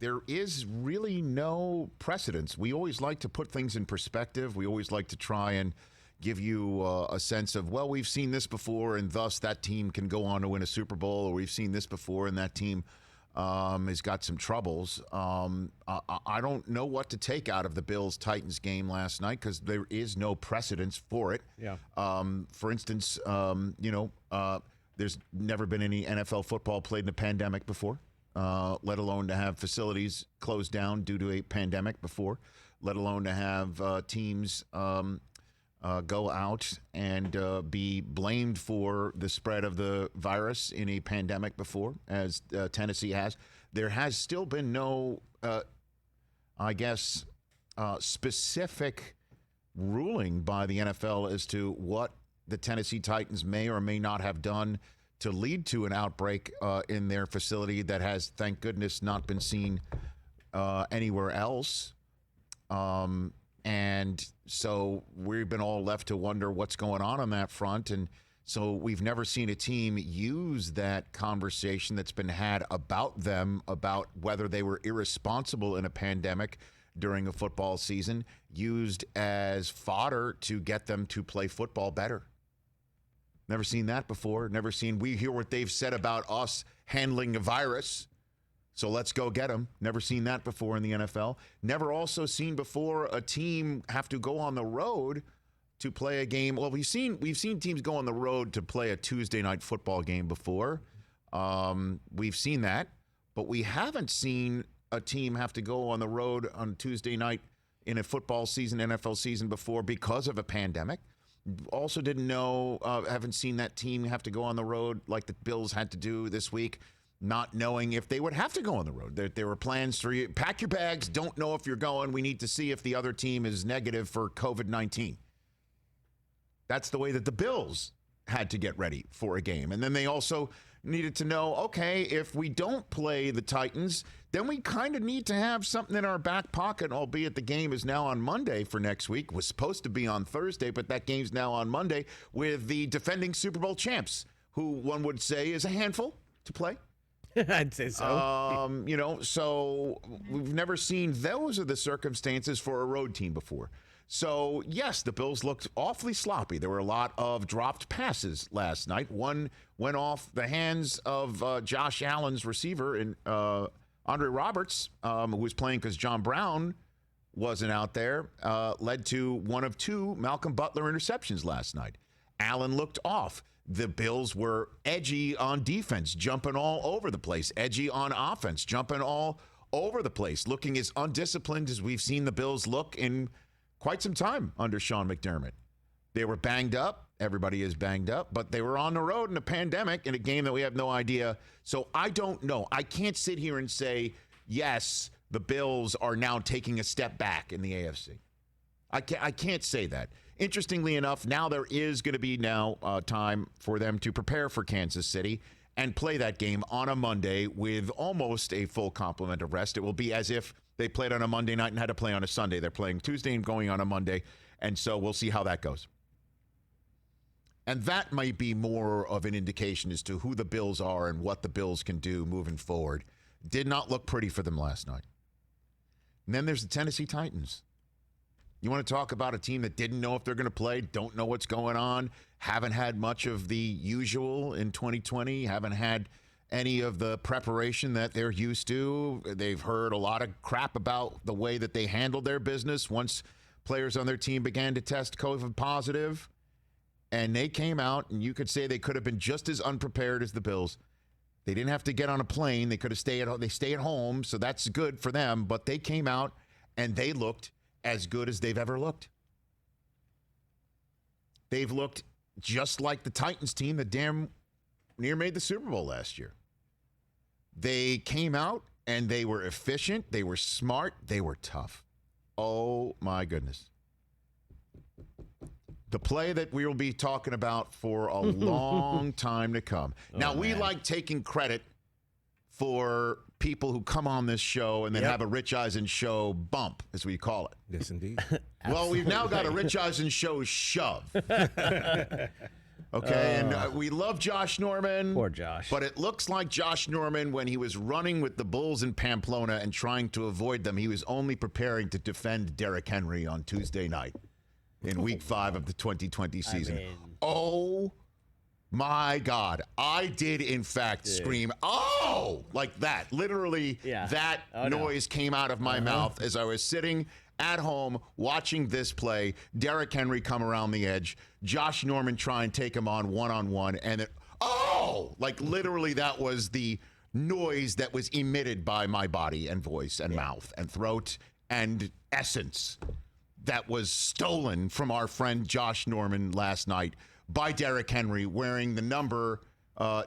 there is really no precedence. We always like to put things in perspective. We always like to try and give you a sense of, well, we've seen this before, and thus that team can go on to win a Super Bowl, or we've seen this before, and that team has got some troubles. I don't know what to take out of the Bills-Titans game last night because there is no precedence for it. Yeah. For instance, there's never been any NFL football played in a pandemic before, let alone to have facilities closed down due to a pandemic before, let alone to have teams go out and be blamed for the spread of the virus in a pandemic before, as Tennessee has. There has still been no, specific ruling by the NFL as to what the Tennessee Titans may or may not have done to lead to an outbreak in their facility that has, thank goodness, not been seen anywhere else. And so we've been all left to wonder what's going on that front. And so we've never seen a team use that conversation that's been had about them, about whether they were irresponsible in a pandemic during a football season, used as fodder to get them to play football better. Never seen that before. Never seen, we hear what they've said about us handling a virus, so let's go get them. Never seen that before in the NFL. Never also seen before a team have to go on the road to play a game. Well, we've seen teams go on the road to play a Tuesday night football game before. We've seen that, but we haven't seen a team have to go on the road on Tuesday night in a football season, NFL season before because of a pandemic. Also haven't seen that team have to go on the road like the Bills had to do this week, not knowing if they would have to go on the road. There were plans for you. Pack your bags. Don't know if you're going. We need to see if the other team is negative for COVID-19. That's the way that the Bills had to get ready for a game. And then they also needed to know, okay, if we don't play the Titans, then we kind of need to have something in our back pocket, albeit the game is now on Monday for next week. It was supposed to be on Thursday, but that game's now on Monday with the defending Super Bowl champs, who one would say is a handful to play. I'd say so. So we've never seen those are the circumstances for a road team before. So, yes, the Bills looked awfully sloppy. There were a lot of dropped passes last night. One went off the hands of Josh Allen's receiver, and Andre Roberts, who was playing because John Brown wasn't out there, led to one of two Malcolm Butler interceptions last night. Allen looked off. The Bills were edgy on defense, jumping all over the place. Edgy on offense, jumping all over the place, looking as undisciplined as we've seen the Bills look in quite some time under Sean McDermott. They were banged up. Everybody is banged up, but they were on the road in a pandemic in a game that we have no idea. So I don't know. I can't sit here and say, yes, the Bills are now taking a step back in the AFC. I can't say that. Interestingly enough, now there is going to be time for them to prepare for Kansas City and play that game on a Monday with almost a full complement of rest. It will be as if they played on a Monday night and had to play on a Sunday. They're playing Tuesday and going on a Monday, and so we'll see how that goes. And that might be more of an indication as to who the Bills are and what the Bills can do moving forward. Did not look pretty for them last night. And then there's the Tennessee Titans. You want to talk about a team that didn't know if they're going to play, don't know what's going on, haven't had much of the usual in 2020, haven't had any of the preparation that they're used to. They've heard a lot of crap about the way that they handled their business once players on their team began to test COVID positive. And they came out, and you could say they could have been just as unprepared as the Bills. They didn't have to get on a plane. They could have stayed at home. They stay at home, so that's good for them. But they came out, and they looked as good as they've ever looked. They've looked just like the Titans team that damn near made the Super Bowl last year. They came out, and they were efficient. They were smart. They were tough. Oh, my goodness. The play that we will be talking about for a long time to come. Now, we like taking credit for people who come on this show and then have a Rich Eisen Show bump, as we call it. Yes, indeed. Well, we've now got a Rich Eisen Show shove. Okay, and we love Josh Norman. Poor Josh. But it looks like Josh Norman, when he was running with the Bulls in Pamplona and trying to avoid them, he was only preparing to defend Derrick Henry on Tuesday night in Week 5 of the 2020 season. Oh, my God. I did, in fact, scream, oh, like that. Literally, that noise came out of my mouth as I was sitting at home watching this play. Derrick Henry come around the edge. Josh Norman try and take him on one-on-one. And then, oh, like literally that was the noise that was emitted by my body and voice and mouth and throat and essence that was stolen from our friend Josh Norman last night by Derrick Henry, wearing the number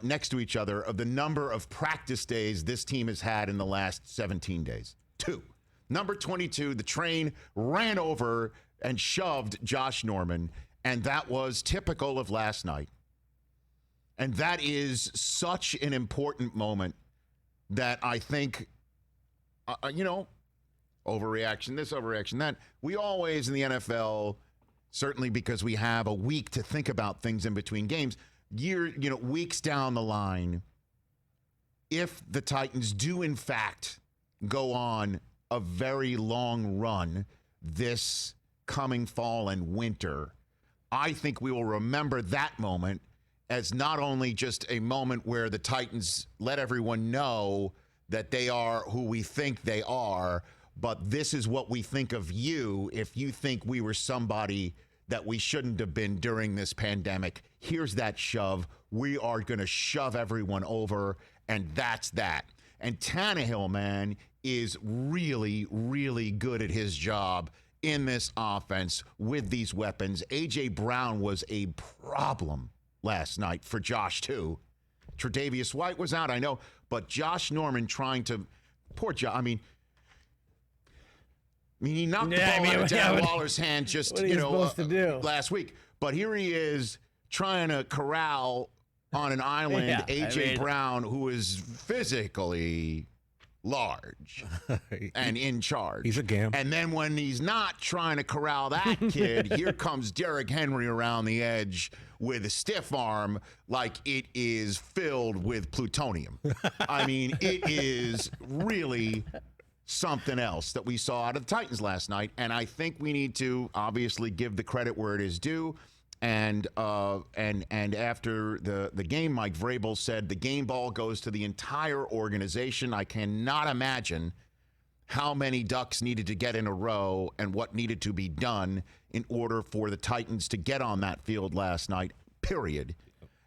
next to each other of the number of practice days this team has had in the last 17 days. 2. Number 22, the train ran over and shoved Josh Norman, and that was typical of last night. And that is such an important moment that I think, overreaction, this, overreaction, that. We always in the NFL, certainly because we have a week to think about things in between games, weeks down the line, if the Titans do in fact go on a very long run this coming fall and winter, I think we will remember that moment as not only just a moment where the Titans let everyone know that they are who we think they are, but this is what we think of you if you think we were somebody that we shouldn't have been during this pandemic. Here's that shove. We are going to shove everyone over, and that's that. And Tannehill, man, is really, really good at his job in this offense with these weapons. A.J. Brown was a problem last night for Josh, too. Tre'Davious White was out, I know, but Josh Norman trying to, poor Josh, I mean, he knocked the ball out of Dan Waller's hand just, last week. But here he is trying to corral on an island A.J. Brown, who is physically large and in charge. He's a gam. And then when he's not trying to corral that kid, here comes Derrick Henry around the edge with a stiff arm like it is filled with plutonium. I mean, it is really something else that we saw out of the Titans last night. And I think we need to obviously give the credit where it is due. And after the game, Mike Vrabel said the game ball goes to the entire organization. I cannot imagine how many ducks needed to get in a row and what needed to be done in order for the Titans to get on that field last night, period,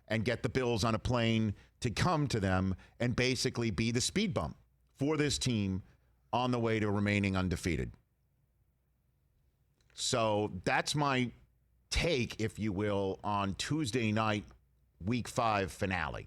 and get the Bills on a plane to come to them and basically be the speed bump for this team on the way to remaining undefeated. So that's my take, if you will, on Tuesday night, Week 5 finale.